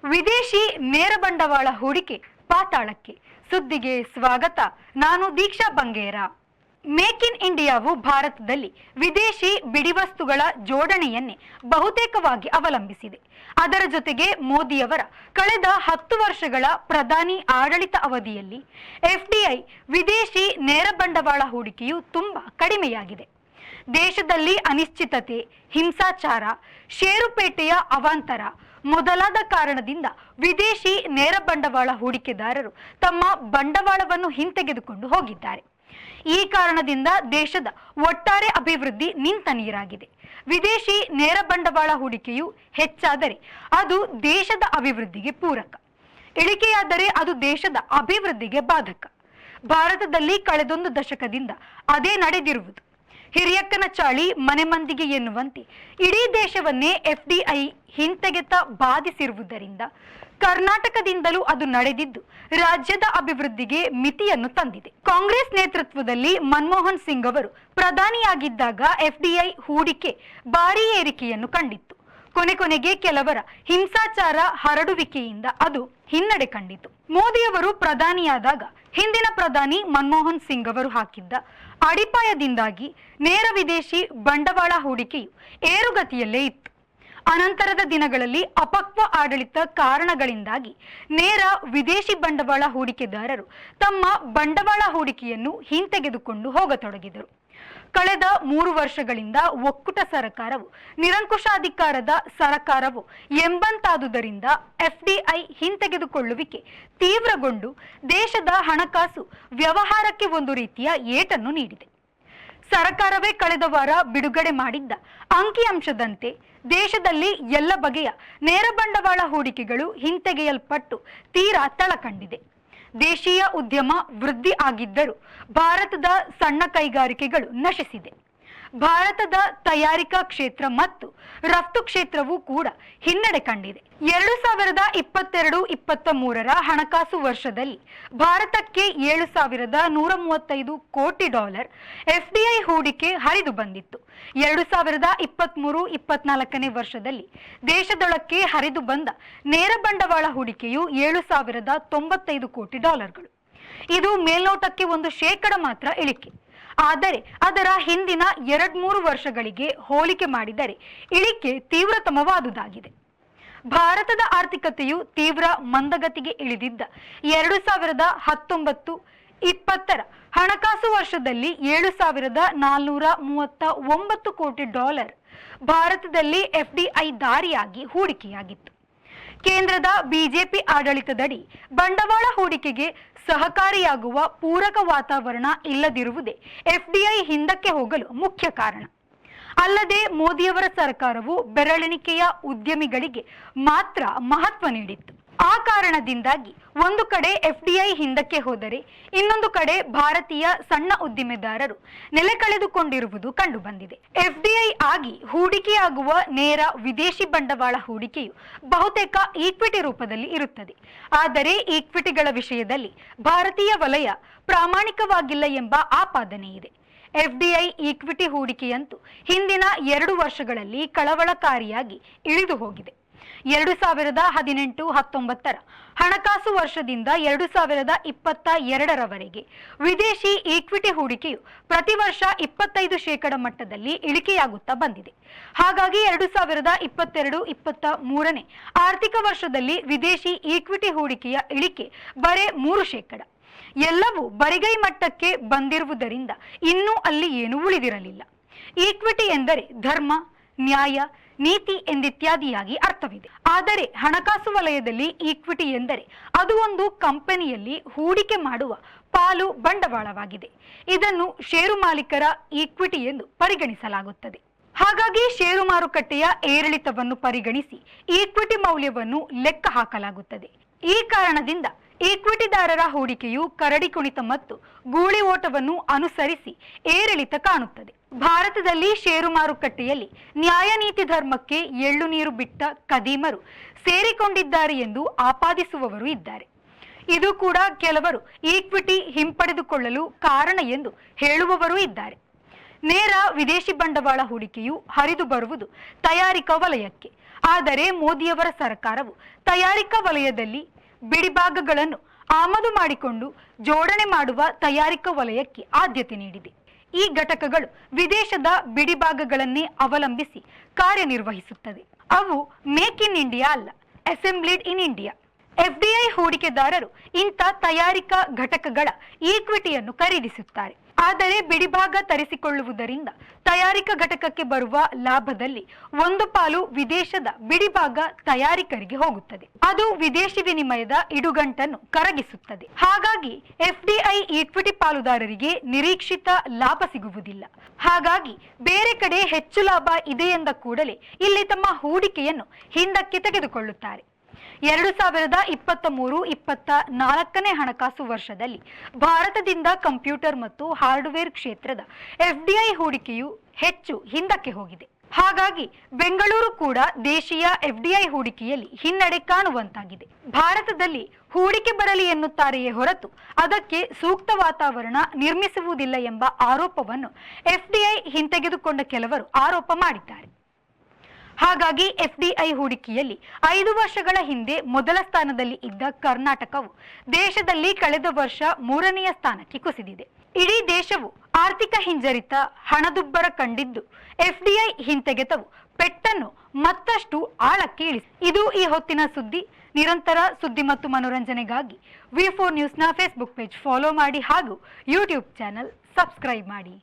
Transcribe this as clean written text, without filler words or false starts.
ವಿದೇಶಿ ನೇರ ಬಂಡವಾಳ ಹೂಡಿಕೆ ಪಾತಾಳಕ್ಕೆ. ಸುದ್ದಿಗೆ ಸ್ವಾಗತ. ನಾನು ದೀಕ್ಷಾ ಬಂಗೇರ. ಮೇಕ್ ಇನ್ ಇಂಡಿಯಾವು ಭಾರತದಲ್ಲಿ ವಿದೇಶಿ ಬಿಡಿವಸ್ತುಗಳ ಜೋಡಣೆಯನ್ನೇ ಬಹುತೇಕವಾಗಿ ಅವಲಂಬಿಸಿದೆ. ಅದರ ಜೊತೆಗೆ ಮೋದಿಯವರ ಕಳೆದ 10 ವರ್ಷಗಳ ಪ್ರಧಾನಿ ಆಡಳಿತ ಅವಧಿಯಲ್ಲಿ ಎಫ್ಡಿಐ ವಿದೇಶಿ ನೇರ ಬಂಡವಾಳ ಹೂಡಿಕೆಯು ತುಂಬಾ ಕಡಿಮೆಯಾಗಿದೆ. ದೇಶದಲ್ಲಿ ಅನಿಶ್ಚಿತತೆ, ಹಿಂಸಾಚಾರ, ಷೇರುಪೇಟೆಯ ಅವಾಂತರ ಮೊದಲಾದ ಕಾರಣದಿಂದ ವಿದೇಶಿ ನೇರ ಬಂಡವಾಳ ಹೂಡಿಕೆದಾರರು ತಮ್ಮ ಬಂಡವಾಳವನ್ನು ಹಿಂತೆಗೆದುಕೊಂಡು ಹೋಗಿದ್ದಾರೆ. ಈ ಕಾರಣದಿಂದ ದೇಶದ ಒಟ್ಟಾರೆ ಅಭಿವೃದ್ಧಿ ನಿಂತ ನೀರಾಗಿದೆ. ವಿದೇಶಿ ನೇರ ಬಂಡವಾಳ ಹೂಡಿಕೆಯು ಹೆಚ್ಚಾದರೆ ಅದು ದೇಶದ ಅಭಿವೃದ್ಧಿಗೆ ಪೂರಕ, ಇಳಿಕೆಯಾದರೆ ಅದು ದೇಶದ ಅಭಿವೃದ್ಧಿಗೆ ಬಾಧಕ. ಭಾರತದಲ್ಲಿ ಕಳೆದೊಂದು ದಶಕದಿಂದ ಅದೇ ನಡೆದಿರುವುದು. ಹಿರಿಯಕ್ಕನ ಚಾಳಿ ಮನೆ ಮಂದಿಗೆ ಎನ್ನುವಂತೆ ಇಡೀ ದೇಶವನ್ನೇ ಎಫ್ಡಿಐ ಹಿಂತೆಗೆತ ಬಾಧಿಸಿರುವುದರಿಂದ ಕರ್ನಾಟಕದಿಂದಲೂ ಅದು ನಡೆದಿದ್ದು ರಾಜ್ಯದ ಅಭಿವೃದ್ಧಿಗೆ ಮಿತಿಯನ್ನು ತಂದಿದೆ. ಕಾಂಗ್ರೆಸ್ ನೇತೃತ್ವದಲ್ಲಿ ಮನಮೋಹನ್ ಸಿಂಗ್ ಅವರು ಪ್ರಧಾನಿಯಾಗಿದ್ದಾಗ ಎಫ್ಡಿಐ ಹೂಡಿಕೆ ಭಾರೀ ಏರಿಕೆಯನ್ನು ಕಂಡಿತ್ತು. ಕೊನೆಗೆ ಕೆಲವರ ಹಿಂಸಾಚಾರ ಹರಡುವಿಕೆಯಿಂದ ಅದು ಹಿನ್ನಡೆ ಕಂಡಿತು. ಮೋದಿಯವರು ಪ್ರಧಾನಿಯಾದಾಗ ಹಿಂದಿನ ಪ್ರಧಾನಿ ಮನಮೋಹನ್ ಸಿಂಗ್ ಅವರು ಹಾಕಿದ್ದ ಅಡಿಪಾಯದಿಂದಾಗಿ ನೇರ ವಿದೇಶಿ ಬಂಡವಾಳ ಹೂಡಿಕೆಯು ಏರುಗತಿಯಲ್ಲೇ ಇತ್ತು. ಅನಂತರದ ದಿನಗಳಲ್ಲಿ ಅಪಕ್ವ ಆಡಳಿತ ಕಾರಣಗಳಿಂದಾಗಿ ನೇರ ವಿದೇಶಿ ಬಂಡವಾಳ ಹೂಡಿಕೆದಾರರು ತಮ್ಮ ಬಂಡವಾಳ ಹೂಡಿಕೆಯನ್ನು ಹಿಂತೆಗೆದುಕೊಂಡು ಹೋಗತೊಡಗಿದರು. ಕಳೆದ 3 ವರ್ಷಗಳಿಂದ ಒಕ್ಕೂಟ ಸರ್ಕಾರವು ನಿರಂಕುಶಾಧಿಕಾರದ ಸರ್ಕಾರವು ಎಂಬಂತಾದುದರಿಂದ ಎಫ್ಡಿಐ ಹಿಂತೆಗೆದುಕೊಳ್ಳುವಿಕೆ ತೀವ್ರಗೊಂಡು ದೇಶದ ಹಣಕಾಸು ವ್ಯವಹಾರಕ್ಕೆ ಒಂದು ರೀತಿಯ ಏಟನ್ನು ನೀಡಿದೆ. ಸರ್ಕಾರವೇ ಕಳೆದ ವಾರ ಬಿಡುಗಡೆ ಮಾಡಿದ್ದ ಅಂಕಿಅಂಶದಂತೆ ದೇಶದಲ್ಲಿ ಎಲ್ಲ ಬಗೆಯ ನೇರ ಬಂಡವಾಳ ಹೂಡಿಕೆಗಳು ಹಿಂತೆಗೆಯಲ್ಪಟ್ಟು ತೀರಾ ತಳಕಂಡಿದೆ. ದೇಶೀಯ ಉದ್ಯಮ ವೃದ್ಧಿ ಆಗಿದ್ದರೂ ಭಾರತದ ಸಣ್ಣ ಕೈಗಾರಿಕೆಗಳು ನಶಿಸಿದೆ. ಭಾರತದ ತಯಾರಿಕಾ ಕ್ಷೇತ್ರ ಮತ್ತು ರಫ್ತು ಕ್ಷೇತ್ರವೂ ಕೂಡ ಹಿನ್ನಡೆ ಕಂಡಿದೆ. 2022-23 ಹಣಕಾಸು ವರ್ಷದಲ್ಲಿ ಭಾರತಕ್ಕೆ $7,135 ಕೋಟಿ ಎಫ್ಡಿಐ ಹೂಡಿಕೆ ಹರಿದು ಬಂದಿತ್ತು. 2023-24 ವರ್ಷದಲ್ಲಿ ದೇಶದೊಳಕ್ಕೆ ಹರಿದು ಬಂದ ನೇರ ಬಂಡವಾಳ ಹೂಡಿಕೆಯು $7,095 ಕೋಟಿ. ಇದು ಮೇಲ್ನೋಟಕ್ಕೆ 1% ಮಾತ್ರ ಇಳಿಕೆ. ಆದರೆ ಅದರ ಹಿಂದಿನ 2-3 ವರ್ಷಗಳಿಗೆ ಹೋಲಿಕೆ ಮಾಡಿದರೆ ಇಳಿಕೆ ತೀವ್ರತಮವಾದುದಾಗಿದೆ. ಭಾರತದ ಆರ್ಥಿಕತೆಯು ತೀವ್ರ ಮಂದಗತಿಗೆ ಇಳಿದಿದ್ದ 2019-20 ಹಣಕಾಸು ವರ್ಷದಲ್ಲಿ $7,439 ಕೋಟಿ ಭಾರತದಲ್ಲಿ ಎಫ್ಡಿಐ ದಾರಿಯಾಗಿ ಹೂಡಿಕೆಯಾಗಿತ್ತು. ಕೇಂದ್ರದ ಬಿಜೆಪಿ ಆಡಳಿತದಡಿ ಬಂಡವಾಳ ಹೂಡಿಕೆಗೆ ಸಹಕಾರಿಯಾಗುವ ಪೂರಕ ವಾತಾವರಣ ಇಲ್ಲದಿರುವುದೇ ಎಫ್ಡಿಐ ಹಿಂದಕ್ಕೆ ಹೋಗಲು ಮುಖ್ಯ ಕಾರಣ. ಅಲ್ಲದೆ ಮೋದಿಯವರ ಸರ್ಕಾರವು ಬೆರಳೆಣಿಕೆಯ ಉದ್ಯಮಿಗಳಿಗೆ ಮಾತ್ರ ಮಹತ್ವ ನೀಡಿತ್ತು. ಆ ಕಾರಣದಿಂದಾಗಿ ಒಂದು ಕಡೆ ಎಫ್ಡಿಐ ಹಿಂದಕ್ಕೆ ಹೋದರೆ ಇನ್ನೊಂದು ಕಡೆ ಭಾರತೀಯ ಸಣ್ಣ ಉದ್ದಿಮೆದಾರರು ನೆಲೆ ಕಳೆದುಕೊಂಡಿರುವುದು ಕಂಡುಬಂದಿದೆ. ಎಫ್ಡಿಐ ಆಗಿ ಹೂಡಿಕೆಯಾಗುವ ನೇರ ವಿದೇಶಿ ಬಂಡವಾಳ ಹೂಡಿಕೆಯು ಬಹುತೇಕ ಈಕ್ವಿಟಿ ರೂಪದಲ್ಲಿ ಇರುತ್ತದೆ. ಆದರೆ ಈಕ್ವಿಟಿಗಳ ವಿಷಯದಲ್ಲಿ ಭಾರತೀಯ ವಲಯ ಪ್ರಾಮಾಣಿಕವಾಗಿಲ್ಲ ಎಂಬ ಆಪಾದನೆ ಇದೆ. ಎಫ್ಡಿಐ ಈಕ್ವಿಟಿ ಹೂಡಿಕೆಯಂತೂ ಹಿಂದಿನ 2 ವರ್ಷಗಳಲ್ಲಿ ಕಳವಳಕಾರಿಯಾಗಿ ಇಳಿದು ಹೋಗಿದೆ. 2018-19 ಹಣಕಾಸು ವರ್ಷದಿಂದ 2022 ವಿದೇಶಿ ಈಕ್ವಿಟಿ ಹೂಡಿಕೆಯು ಪ್ರತಿ ವರ್ಷ 25% ಮಟ್ಟದಲ್ಲಿ ಇಳಿಕೆಯಾಗುತ್ತಾ ಬಂದಿದೆ. ಹಾಗಾಗಿ 2022-23 ಆರ್ಥಿಕ ವರ್ಷದಲ್ಲಿ ವಿದೇಶಿ ಈಕ್ವಿಟಿ ಹೂಡಿಕೆಯ ಇಳಿಕೆ ಬರೇ 3%. ಎಲ್ಲವೂ ಬರಿಗೈ ಮಟ್ಟಕ್ಕೆ ಬಂದಿರುವುದರಿಂದ ಇನ್ನೂ ಅಲ್ಲಿ ಏನೂ ಉಳಿದಿರಲಿಲ್ಲ. ಈಕ್ವಿಟಿ ಎಂದರೆ ಧರ್ಮ, ನ್ಯಾಯ, ನೀತಿ ಎಂದಿತ್ಯಾದಿಯಾಗಿ ಅರ್ಥವಿದೆ. ಆದರೆ ಹಣಕಾಸು ವಲಯದಲ್ಲಿ ಈಕ್ವಿಟಿ ಎಂದರೆ ಅದು ಒಂದು ಕಂಪನಿಯಲ್ಲಿ ಹೂಡಿಕೆ ಮಾಡುವ ಪಾಲು ಬಂಡವಾಳವಾಗಿದೆ. ಇದನ್ನು ಷೇರು ಮಾಲೀಕರ ಈಕ್ವಿಟಿ ಎಂದು ಪರಿಗಣಿಸಲಾಗುತ್ತದೆ. ಹಾಗಾಗಿ ಷೇರು ಮಾರುಕಟ್ಟೆಯ ಏರಿಳಿತವನ್ನು ಪರಿಗಣಿಸಿ ಈಕ್ವಿಟಿ ಮೌಲ್ಯವನ್ನು ಲೆಕ್ಕ ಹಾಕಲಾಗುತ್ತದೆ. ಈ ಕಾರಣದಿಂದ ಈಕ್ವಿಟಿದಾರರ ಹೂಡಿಕೆಯು ಕರಡಿ ಕುಣಿತ ಮತ್ತು ಗೂಳಿ ಓಟವನ್ನು ಅನುಸರಿಸಿ ಏರಿಳಿತ ಕಾಣುತ್ತದೆ. ಭಾರತದಲ್ಲಿ ಷೇರು ಮಾರುಕಟ್ಟೆಯಲ್ಲಿ ನ್ಯಾಯ ನೀತಿ ಧರ್ಮಕ್ಕೆ ಎಳ್ಳು ನೀರು ಬಿಟ್ಟ ಕದೀಮರು ಸೇರಿಕೊಂಡಿದ್ದಾರೆ ಎಂದು ಆಪಾದಿಸುವವರು ಇದ್ದಾರೆ. ಇದು ಕೂಡ ಕೆಲವರು ಈಕ್ವಿಟಿ ಹಿಂಪಡೆದುಕೊಳ್ಳಲು ಕಾರಣ ಎಂದು ಹೇಳುವವರೂ ಇದ್ದಾರೆ. ನೇರ ವಿದೇಶಿ ಬಂಡವಾಳ ಹೂಡಿಕೆಯು ಹರಿದು ಬರುವುದು ತಯಾರಿಕಾ ವಲಯಕ್ಕೆ. ಆದರೆ ಮೋದಿಯವರ ಸರ್ಕಾರವು ತಯಾರಿಕಾ ವಲಯದಲ್ಲಿ ಬಿಡಿಭಾಗಗಳನ್ನು ಆಮದು ಮಾಡಿಕೊಂಡು ಜೋಡಣೆ ಮಾಡುವ ತಯಾರಿಕಾ ವಲಯಕ್ಕೆ ಆದ್ಯತೆ ನೀಡಿದೆ. ಈ ಘಟಕಗಳು ವಿದೇಶದ ಬಿಡಿಭಾಗಗಳನ್ನೇ ಅವಲಂಬಿಸಿ ಕಾರ್ಯನಿರ್ವಹಿಸುತ್ತದೆ. ಅವು ಮೇಕ್ ಇನ್ ಇಂಡಿಯಾ ಅಲ್ಲ, ಅಸೆಂಬ್ಲಿಡ್ ಇನ್ ಇಂಡಿಯಾ. ಎಫ್ಡಿಐ ಹೂಡಿಕೆದಾರರು ಇಂಥ ತಯಾರಿಕಾ ಘಟಕಗಳ ಈಕ್ವಿಟಿಯನ್ನು ಖರೀದಿಸುತ್ತಾರೆ. ಆದರೆ ಬಿಡಿಭಾಗ ತರಿಸಿಕೊಳ್ಳುವುದರಿಂದ ತಯಾರಿಕಾ ಘಟಕಕ್ಕೆ ಬರುವ ಲಾಭದಲ್ಲಿ ಒಂದು ಪಾಲು ವಿದೇಶದ ಬಿಡಿಭಾಗ ತಯಾರಿಕರಿಗೆ ಹೋಗುತ್ತದೆ. ಅದು ವಿದೇಶಿ ವಿನಿಮಯದ ಇಡುಗಂಟನ್ನು ಕರಗಿಸುತ್ತದೆ. ಹಾಗಾಗಿ ಎಫ್ಡಿಐ ಈಕ್ವಿಟಿ ಪಾಲುದಾರರಿಗೆ ನಿರೀಕ್ಷಿತ ಲಾಭ ಸಿಗುವುದಿಲ್ಲ. ಹಾಗಾಗಿ ಬೇರೆ ಕಡೆ ಹೆಚ್ಚು ಲಾಭ ಇದೆ ಎಂದ ಕೂಡಲೇ ಇಲ್ಲಿ ತಮ್ಮ ಹೂಡಿಕೆಯನ್ನು ಹಿಂದಕ್ಕೆ ತೆಗೆದುಕೊಳ್ಳುತ್ತಾರೆ. 2023-24ನೇ ಹಣಕಾಸು ವರ್ಷದಲ್ಲಿ ಭಾರತದಿಂದ ಕಂಪ್ಯೂಟರ್ ಮತ್ತು ಹಾರ್ಡ್ವೇರ್ ಕ್ಷೇತ್ರದ ಎಫ್ಡಿಐ ಹೂಡಿಕೆಯು ಹೆಚ್ಚು ಹಿಂದಕ್ಕೆ ಹೋಗಿದೆ. ಹಾಗಾಗಿ ಬೆಂಗಳೂರು ಕೂಡ ದೇಶೀಯ ಎಫ್ಡಿಐ ಹೂಡಿಕೆಯಲ್ಲಿ ಹಿನ್ನಡೆ ಕಾಣುವಂತಾಗಿದೆ. ಭಾರತದಲ್ಲಿ ಹೂಡಿಕೆ ಬರಲಿ ಎನ್ನುತ್ತಾರೆಯೇ ಹೊರತು ಅದಕ್ಕೆ ಸೂಕ್ತ ವಾತಾವರಣ ನಿರ್ಮಿಸುವುದಿಲ್ಲ ಎಂಬ ಆರೋಪವನ್ನು ಎಫ್ಡಿಐ ಹಿಂತೆಗೆದುಕೊಂಡ ಕೆಲವರು ಆರೋಪ ಮಾಡಿದ್ದಾರೆ. ಹಾಗಾಗಿ ಎಫ್ಡಿಐ ಹೂಡಿಕೆಯಲ್ಲಿ 5 ವರ್ಷಗಳ ಹಿಂದೆ ಮೊದಲ ಸ್ಥಾನದಲ್ಲಿ ಇದ್ದ ಕರ್ನಾಟಕವು ದೇಶದಲ್ಲಿ ಕಳೆದ ವರ್ಷ 3ನೇ ಸ್ಥಾನಕ್ಕೆ ಕುಸಿದಿದೆ. ಇಡೀ ದೇಶವು ಆರ್ಥಿಕ ಹಿಂಜರಿತ, ಹಣದುಬ್ಬರ ಕಂಡಿದ್ದು ಎಫ್ಡಿಐ ಹಿಂತೆಗೆತವು ಪೆಟ್ಟನ್ನು ಮತ್ತಷ್ಟು ಆಳಕ್ಕೆ ಇಳಿಸಿದೆ. ಇದು ಈ ಹೊತ್ತಿನ ಸುದ್ದಿ. ನಿರಂತರ ಸುದ್ದಿ ಮತ್ತು ಮನೋರಂಜನೆಗಾಗಿ ವಿ4 ನ್ಯೂಸ್ನ ಫೇಸ್ಬುಕ್ ಪೇಜ್ ಫಾಲೋ ಮಾಡಿ ಹಾಗೂ ಯೂಟ್ಯೂಬ್ ಚಾನೆಲ್ ಸಬ್ಸ್ಕ್ರೈಬ್ ಮಾಡಿ.